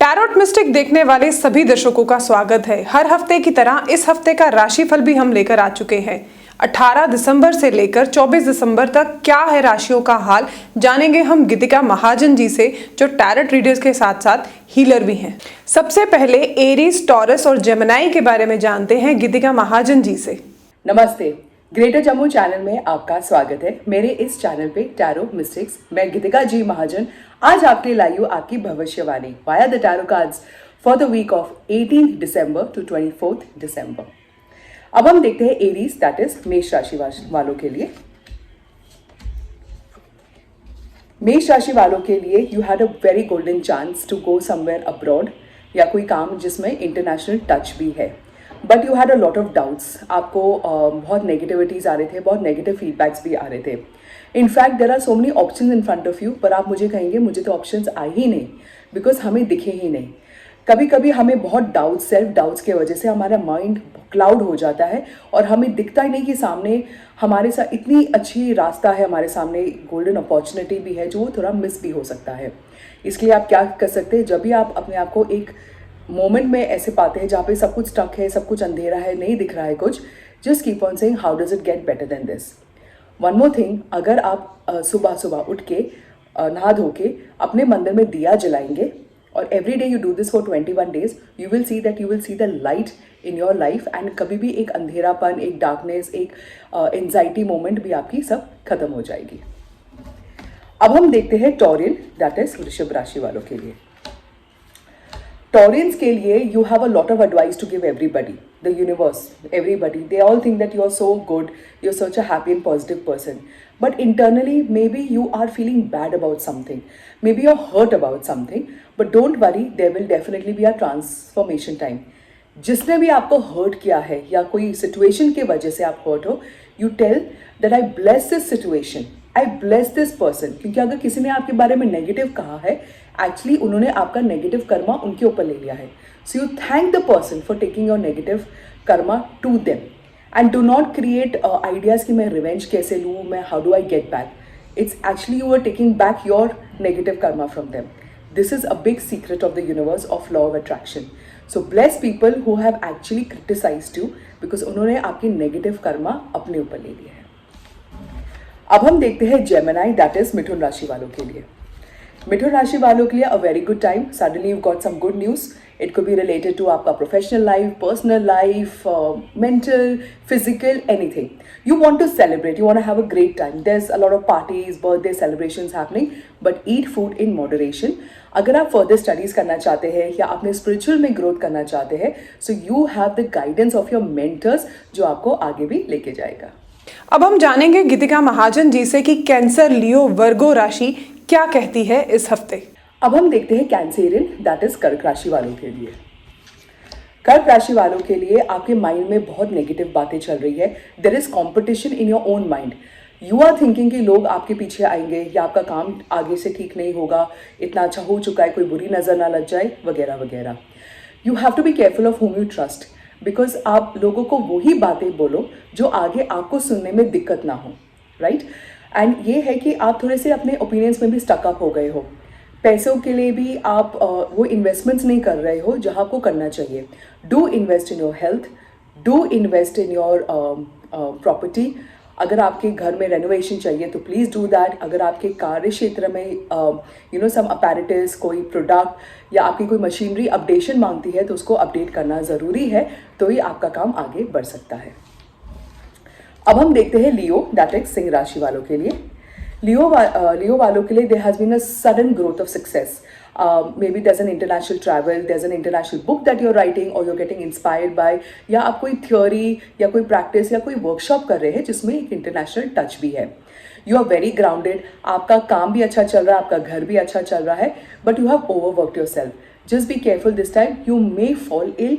Tarot mistake देखने वाले सभी दर्शकों का स्वागत है। हर हफ्ते की तरह इस हफ्ते का राशिफल भी हम लेकर आ चुके हैं। 18 दिसंबर से लेकर 24 दिसंबर तक क्या है राशियों का हाल, जानेंगे हम गीतिका महाजन जी से, जो टैरोट रीडर्स के साथ साथ हीलर भी हैं। सबसे पहले एरीज, टॉरस और जेमिनी के बारे में जानते हैं गीतिका महाजन जी से। नमस्ते, ग्रेटर जम्मू चैनल में आपका स्वागत है। मेरे इस चैनल पे टैरो मिस्टिक्स, मैं गीतिका जी महाजन आज आपके लाई हूँ आपकी भविष्यवाणी via the tarot cards for the week of 18 December to 24 December. अब हम देखते हैं एरीज, दैट इज मेष राशि वालों के लिए। मेष राशि वालों के लिए you had a very golden chance to go somewhere abroad, या कोई काम जिसमें इंटरनेशनल टच भी है, but you had a lot of doubts. आपको बहुत नेगेटिविटीज आ रहे थे, बहुत नेगेटिव फीडबैक्स भी आ रहे थे। In fact there are so many options in front of you, पर आप मुझे कहेंगे मुझे तो ऑप्शंस आए ही नहीं, बिकॉज हमें दिखे ही नहीं। कभी कभी हमें बहुत डाउट, सेल्फ डाउट्स की वजह से हमारा माइंड क्लाउड हो जाता है और हमें दिखता ही नहीं कि सामने हमारे साथ इतनी अच्छी रास्ता है, हमारे सामने गोल्डन अपॉर्चुनिटी भी है, जो वो थोड़ा मिस भी हो सकता है। इसलिए आप क्या कर सकते हैं, जब भी आप अपने आप को एक मोमेंट में ऐसे पाते हैं जहाँ पे सब कुछ स्टक है, सब कुछ अंधेरा है, नहीं दिख रहा है कुछ, just keep on saying how does it get better than this. One more thing, अगर आप सुबह सुबह उठ के नहा धो के अपने मंदिर में दिया जलाएंगे और every day you do this for 21 days, you will see that you will see the light in your life, and कभी भी एक अंधेरापन, एक डार्कनेस, एक एंजाइटी मोमेंट भी आपकी सब खत्म हो जाएगी। अब हम देखते हैं टॉरियन, दैट इज वृषभ राशि वालों के लिए। Taurians के लिए you have a lot of advice to give everybody, the universe, everybody. They all think that you are so good, you're such a happy and positive person. But internally, maybe you are feeling bad about something. Maybe you're hurt about something. But don't worry, there will definitely be a transformation time. जिसने भी आपको hurt किया है या कोई situation के वजह से आप hurt हो, you tell that I bless this situation. I bless this person. क्योंकि अगर किसी ने आपके बारे में नेगेटिव कहा है, एक्चुअली उन्होंने आपका नेगेटिव कर्मा उनके ऊपर ले लिया है। So you thank the person for taking your negative karma to them, and do not create ideas कि मैं रिवेंज कैसे लूँ, मैं how do I get back. It's actually you are taking back your negative karma from them. This is a big secret of the universe of law of attraction. So bless people who have actually criticised you, because उन्होंने आपकी negative Karma अपने ऊपर ले लिया है। अब हम देखते हैं जेमिनी, दैट इज मिथुन राशि वालों के लिए। मिथुन राशि वालों के लिए a very good time. Suddenly you got some good news. It could be related to आपका professional life, personal life, mental, physical, anything. You want to celebrate, you want to have a great time. There's a lot of parties, birthday celebrations happening, but eat food in moderation. अगर आप further studies करना चाहते हैं या अपने spiritual में growth करना चाहते हैं, so you have the guidance of your mentors जो आपको आगे भी लेके जाएगा। अब हम जानेंगे गीतिका महाजन जी से कि कैंसर, लियो, वर्गो राशि क्या कहती है इस हफ्ते। अब हम देखते हैं कैंसेरियन, दैट इज कर्क राशि वालों के लिए। कर्क राशि वालों के लिए आपके माइंड में बहुत नेगेटिव बातें चल रही है। There is competition in your own mind. You are thinking कि लोग आपके पीछे आएंगे या आपका काम आगे से ठीक नहीं होगा, इतना अच्छा हो चुका है, कोई बुरी नजर ना लग जाए, वगैरह वगैरह। You have to be careful of whom you trust, because आप लोगों को वही बातें बोलो जो आगे आपको सुनने में दिक्कत ना हो, राइट। एंड ये है कि आप थोड़े से अपने ओपिनियंस में भी स्टक अप हो गए हो। पैसों के लिए भी आप वो इन्वेस्टमेंट्स नहीं कर रहे हो जहाँ आपको करना चाहिए। Do invest in your health, do invest in your property. अगर आपके घर में रेनोवेशन चाहिए तो प्लीज़ डू दैट। अगर आपके कार्य क्षेत्र में यू नो सम अपैरेटस, कोई प्रोडक्ट या आपकी कोई मशीनरी अपडेशन मांगती है तो उसको अपडेट करना ज़रूरी है, तो ही आपका काम आगे बढ़ सकता है। अब हम देखते हैं लियो, दैट इज सिंह राशि वालों के लिए। लियो वालों के लिए there has been a sudden growth of success. Maybe there's an international travel, there's an international book that you're writing or you're getting inspired by, या आप कोई थ्योरी या कोई प्रैक्टिस या कोई वर्कशॉप कर रहे हैं जिसमें एक इंटरनेशनल टच भी है। यू आर वेरी ग्राउंडेड, आपका काम भी अच्छा चल रहा है, आपका घर भी अच्छा चल रहा है, but you have overworked yourself. Just be careful this time, you may fall ill,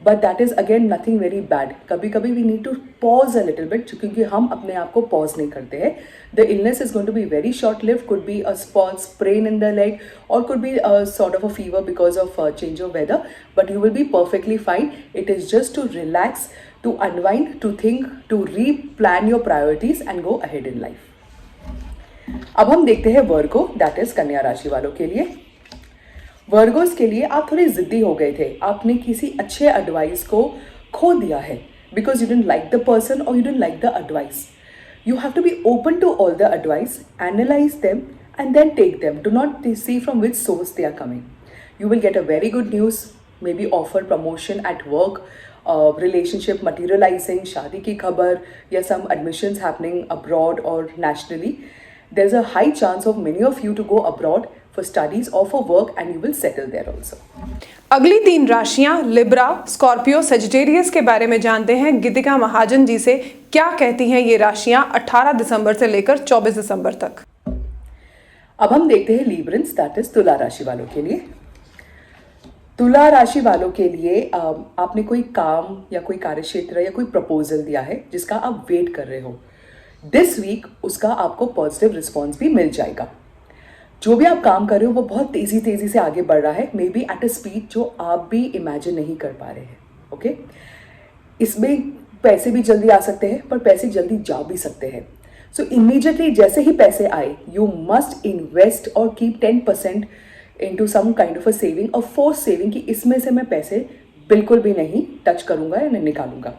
but that is again nothing very bad. कभी कभी we need to pause a little bit, क्योंकि हम अपने आप को पॉज नहीं करते हैं। The illness is going to be very short lived, could be a spot, sprain in the leg, or could be a sort of a fever because of change of weather, but you will be perfectly fine. It is just to relax, to unwind, to think, to replan your priorities and go ahead in life. अब हम देखते हैं वर्गो, that is कन्या राशि वालों के लिए। Virgo's के लिए आप थोड़े जिद्दी हो गए थे, आपने किसी अच्छे एडवाइस को खो दिया है because you didn't like the person और you didn't like the advice. You have to be open to all the advice, analyze them, and then take them. Do not see from which source they are coming. You will get a very good news, maybe offer promotion at work, relationship materializing, शादी की खबर या some admissions happening abroad or nationally. There's a high chance of many of you to go abroad for studies or for work and you will settle there also. अगली 3 राशियां Libra, Scorpio, Sagittarius के बारे में जानते हैं गीतिका महाजन जी से. क्या कहती हैं ये राशियां 18 दिसंबर से लेकर 24 दिसंबर तक. अब हम देखते हैं लीब्रेंस, दैट इज तुला राशि वालों के लिए. तुला राशि वालों के लिए आपने कोई काम या कोई कार्यक्षेत्र या कोई प्रपोजल दिया है जिसका आप वेट कर रहे हो. दिस वीक उसका आपको पॉजिटिव रिस्पॉन्स भी मिल जाएगा. जो भी आप काम कर रहे हो वो बहुत तेजी से आगे बढ़ रहा है, may be at a speed जो आप भी इमेजिन नहीं कर पा रहे हैं. ओके, इसमें पैसे भी जल्दी आ सकते हैं पर पैसे जल्दी जा भी सकते हैं. सो इमीडिएटली जैसे ही पैसे आए यू मस्ट इन्वेस्ट और keep 10% into some kind of a saving और फोर्स सेविंग कि इसमें से मैं पैसे बिल्कुल भी नहीं टच करूंगा या नहीं निकालूंगा.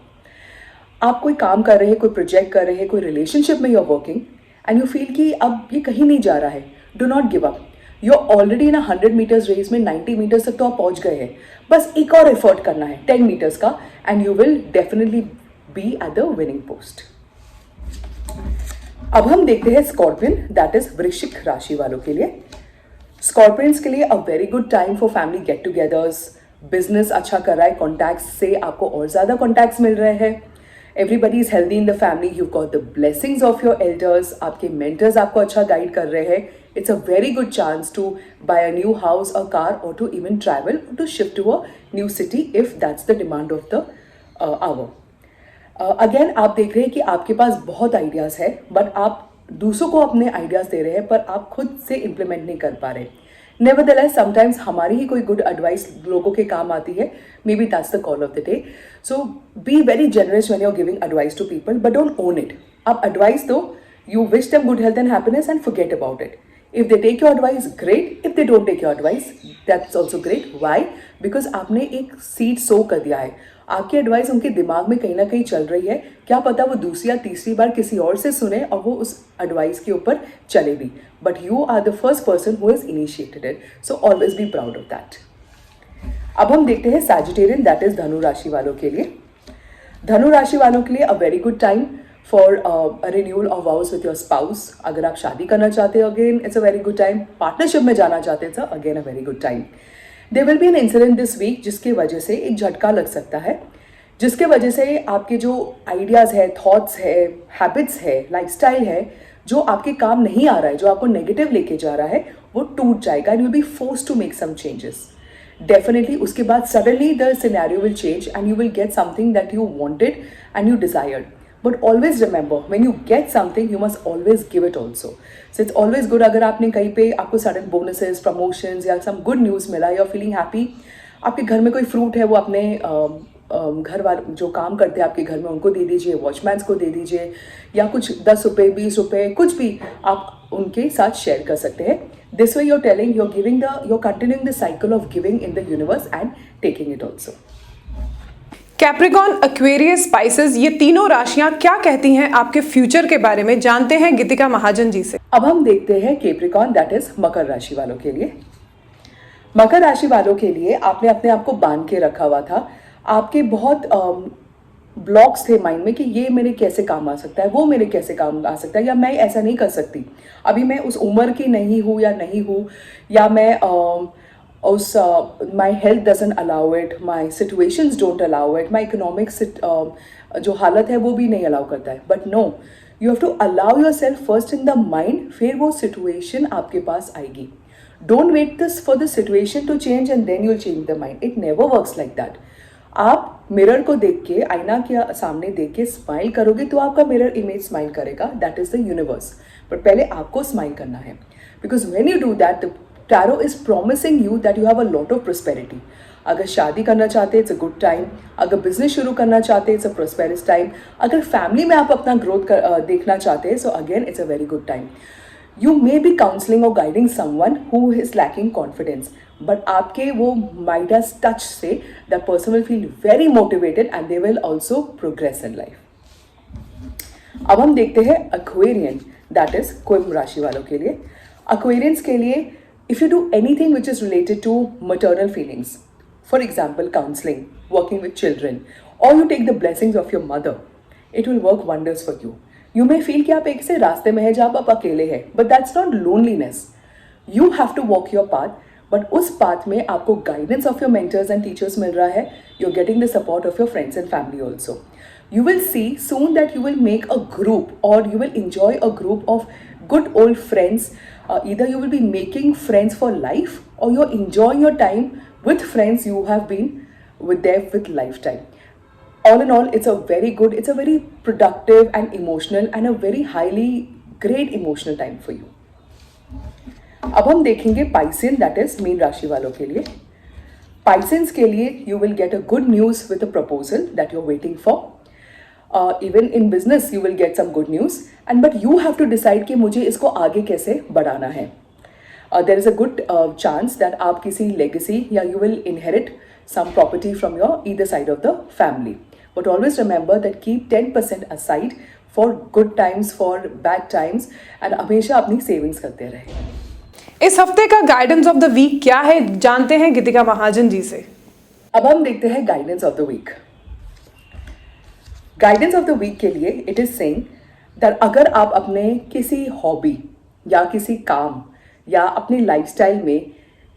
आप कोई काम कर रहे हैं, कोई प्रोजेक्ट कर रहे हैं, कोई रिलेशनशिप में you are working and you feel कि अब ये कहीं नहीं जा रहा है. Do not give up. You are already ना 100 मीटर्स रेस में 90 मीटर्स तक तो आप पहुंच गए हैं. बस एक और एफर्ट करना है 10 मीटर्स का and you will definitely be at the winning post. अब हम देखते हैं स्कॉर्पियन, दैट इज वृश्चिक राशि वालों के लिए. स्कॉर्पियंस के लिए a very good time for family get togethers. Business अच्छा कर रहा है, कॉन्टैक्ट्स से आपको और ज्यादा कॉन्टैक्ट्स मिल रहे हैं. Everybody is healthy in the family. You got the blessings of your elders. आपके मेंटर्स आपको अच्छा गाइड कर रहे हैं. It's a very good chance to buy a new house, a car, or to even travel, or to shift to a new city if that's the demand of the hour. Again, आप देख रहे हैं कि आपके पास बहुत ideas है but आप दूसरों को अपने आइडियाज़ दे रहे हैं पर आप खुद से इम्प्लीमेंट नहीं कर पा रहे. Nevertheless, sometimes हमारी ही कोई गुड एडवाइस लोगों के काम आती है. Maybe that's the call of the day. So be very generous when you are giving advice to people but don't own it. आप एडवाइस दो, you wish them good health and happiness and forget about it. If they take your advice, great. If they don't take your advice, that's also great. Why? Because आपने एक seed सो कर दिया है. आपकी advice उनके दिमाग में कहीं ना कहीं चल रही है. क्या पता वो दूसरी या तीसरी बार किसी और से सुने और वो उस एडवाइस के ऊपर चले भी. But you are the first person who has initiated it. So always be proud of that. अब हम देखते हैं सैजिटेरियन, दैट इज धनु राशि वालों के लिए. धनु राशि वालों के लिए a very good time for a renewal of vows with your spouse. अगर आप शादी करना चाहते हो again it's a very good time. Partnership में जाना चाहते हैं again a very good time. There will be an incident this week जिसकी वजह से एक झटका लग सकता है, जिसके वजह से आपके जो आइडियाज़ है, थॉट्स है, हैबिट्स है, लाइफस्टाइल है, जो आपके काम नहीं आ रहा है, जो आपको नेगेटिव लेके जा रहा है, वो टूट जाएगा and you will be forced to make some changes. Definitely उसके बाद suddenly the scenario will change and you will get something that you wanted and you desired. But always remember, when you get something, you must always give it also. So it's always good अगर आपने कहीं पे आपको sudden bonuses, promotions या some good news मिला, you're feeling happy. आपके घर में कोई फ्रूट है वो अपने घर वाले जो काम करते हैं आपके घर में उनको दे दीजिए, वॉचमैन्स को दे दीजिए या कुछ 10 रुपये 20 रुपये कुछ भी आप उनके साथ शेयर कर सकते हैं. This way you're telling, you're continuing the cycle of giving in the universe and taking it also. Capricorn, Aquarius, spices, ये तीनों राशियां क्या कहती हैं आपके फ्यूचर के बारे में जानते हैं गीतिका महाजन जी से. अब हम देखते हैं कैप्रिकॉन, दैट इज मकर राशि वालों के लिए. मकर राशि वालों के लिए आपने अपने आप को बांध के रखा हुआ था. आपके बहुत ब्लॉक्स थे माइंड में कि ये मेरे कैसे काम आ सकता है, वो मेरे कैसे काम आ सकता है, या मैं ऐसा नहीं कर सकती, अभी मैं उस उम्र की नहीं हूँ या मैं उस my health doesn't allow it, my situations don't allow it, my economics जो हालत है वो भी नहीं अलाउ करता है. But no, you have to allow yourself first in the mind, फिर वो सिचुएशन आपके पास आएगी. Don't wait this for the situation to change and then you'll change the mind. It never works like that. आप mirror को देख के, आईना के सामने देख के स्माइल करोगे तो आपका मिरर इमेज स्माइल करेगा, that is the universe. But पहले आपको स्माइल करना है, because when you do that tarot is promising you that you have a lot of prosperity. अगर शादी करना चाहते हैं इट्स अ गुड टाइम. अगर बिजनेस शुरू करना चाहते हैं इट्स अ प्रोस्पेरस टाइम. अगर फैमिली में आप अपना ग्रोथ देखना चाहते हैं so again it's a very good time. You may be counseling or guiding someone who is lacking confidence, but आपके वो Midas touch say that person will feel very motivated and they will also progress in life. अब हम देखते हैं Aquarian, that is कुंभ राशि वालों के लिए। एक्वेरियंस के लिए if you do anything which is related to maternal feelings, for example counseling, working with children, or you take the blessings of your mother, it will work wonders for you. You may feel कि आप एक से रास्ते में हैं जहाँ आप अकेले हैं, but that's not loneliness. You have to walk your path, but उस path में आपको guidance of your mentors and teachers मिल रहा है. You're getting the support of your friends and family also. You will see soon that you will make a group, or you will enjoy a group of good old friends. Either you will be making friends for life, or you're enjoying your time with friends you have been with them with lifetime. All in all, it's a very productive and emotional and a very highly great emotional time for you. अब हम देखेंगे Piscean, that is mean राशि वालों के लिए। Pisceans के लिए you will get a good news with a proposal that you're waiting for. Even in business you will get some good news, but you have to decide कि मुझे इसको आगे कैसे बढ़ाना है। There is a good chance that आप किसी legacy या you will inherit some property from your either side of the family. But always remember that keep 10% aside for good times, for bad times, and हमेशा अपनी savings करते रहे। इस हफ्ते का गाइडेंस ऑफ द वीक क्या है, जानते हैं गीतिका महाजन जी से। अब हम देखते हैं guidance of the week. Guidance of the week के लिए इट इज सेइंग दैट अगर आप अपने किसी हॉबी या किसी काम या अपनी लाइफस्टाइल में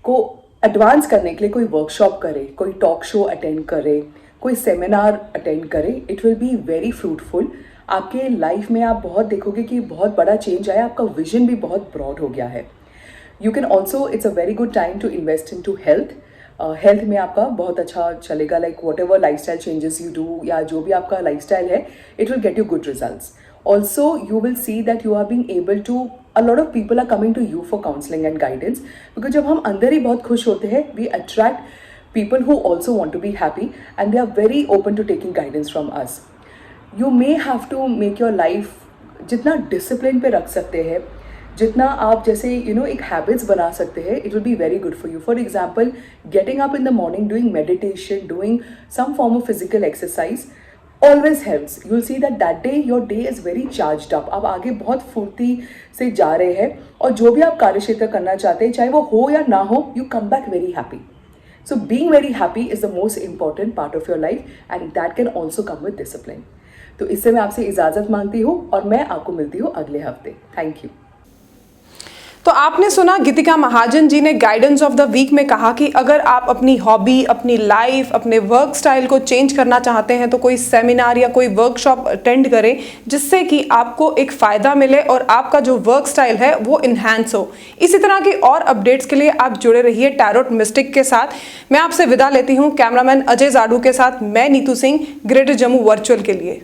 को एडवांस करने के लिए कोई वर्कशॉप करे, कोई टॉक शो अटेंड करे, कोई सेमिनार अटेंड करे, it will be very fruitful. आपके लाइफ में आप बहुत देखोगे कि बहुत बड़ा चेंज आया, आपका विजन भी बहुत ब्रॉड हो गया है। You can also, it's a very good time to invest into health. Health में आपका बहुत अच्छा चलेगा, like whatever lifestyle changes you do या जो भी आपका लाइफ स्टाइल है, it will get you good results. Also, you will see that you are being able to, a lot of people are coming to you for counseling and guidance, because जब हम अंदर ही बहुत खुश होते हैं, we attract people who also want to be happy and they are very open to taking guidance from us. You may have to make your life जितना discipline पे रख सकते हैं, जितना आप जैसे एक हैबिट्स बना सकते हैं, it will be very good for you. For example, getting up in the morning, doing meditation, doing some form of physical exercise always helps. You'll see that day your day is very charged up. आप आगे बहुत फुर्ती से जा रहे हैं और जो भी आप कार्य क्षेत्र करना चाहते हैं, चाहे वो हो या ना हो, you come back very happy. So being very happy is the most important part of your life and that can also come with discipline. तो इससे मैं आपसे इजाज़त मांगती हूँ और मैं आपको मिलती हूँ अगले हफ्ते। Thank you. तो आपने सुना गीतिका महाजन जी ने गाइडेंस ऑफ द वीक में कहा कि अगर आप अपनी हॉबी, अपनी लाइफ, अपने वर्क स्टाइल को चेंज करना चाहते हैं तो कोई सेमिनार या कोई वर्कशॉप अटेंड करें जिससे कि आपको एक फ़ायदा मिले और आपका जो वर्क स्टाइल है वो इन्हांस हो। इसी तरह की और अपडेट्स के लिए आप जुड़े रहिए टैरोट मिस्टिक के साथ। मैं आपसे विदा लेती हूँ कैमरामैन अजय जाडू के साथ। मैं नीतू सिंह, ग्रेटर जम्मू वर्चुअल के लिए।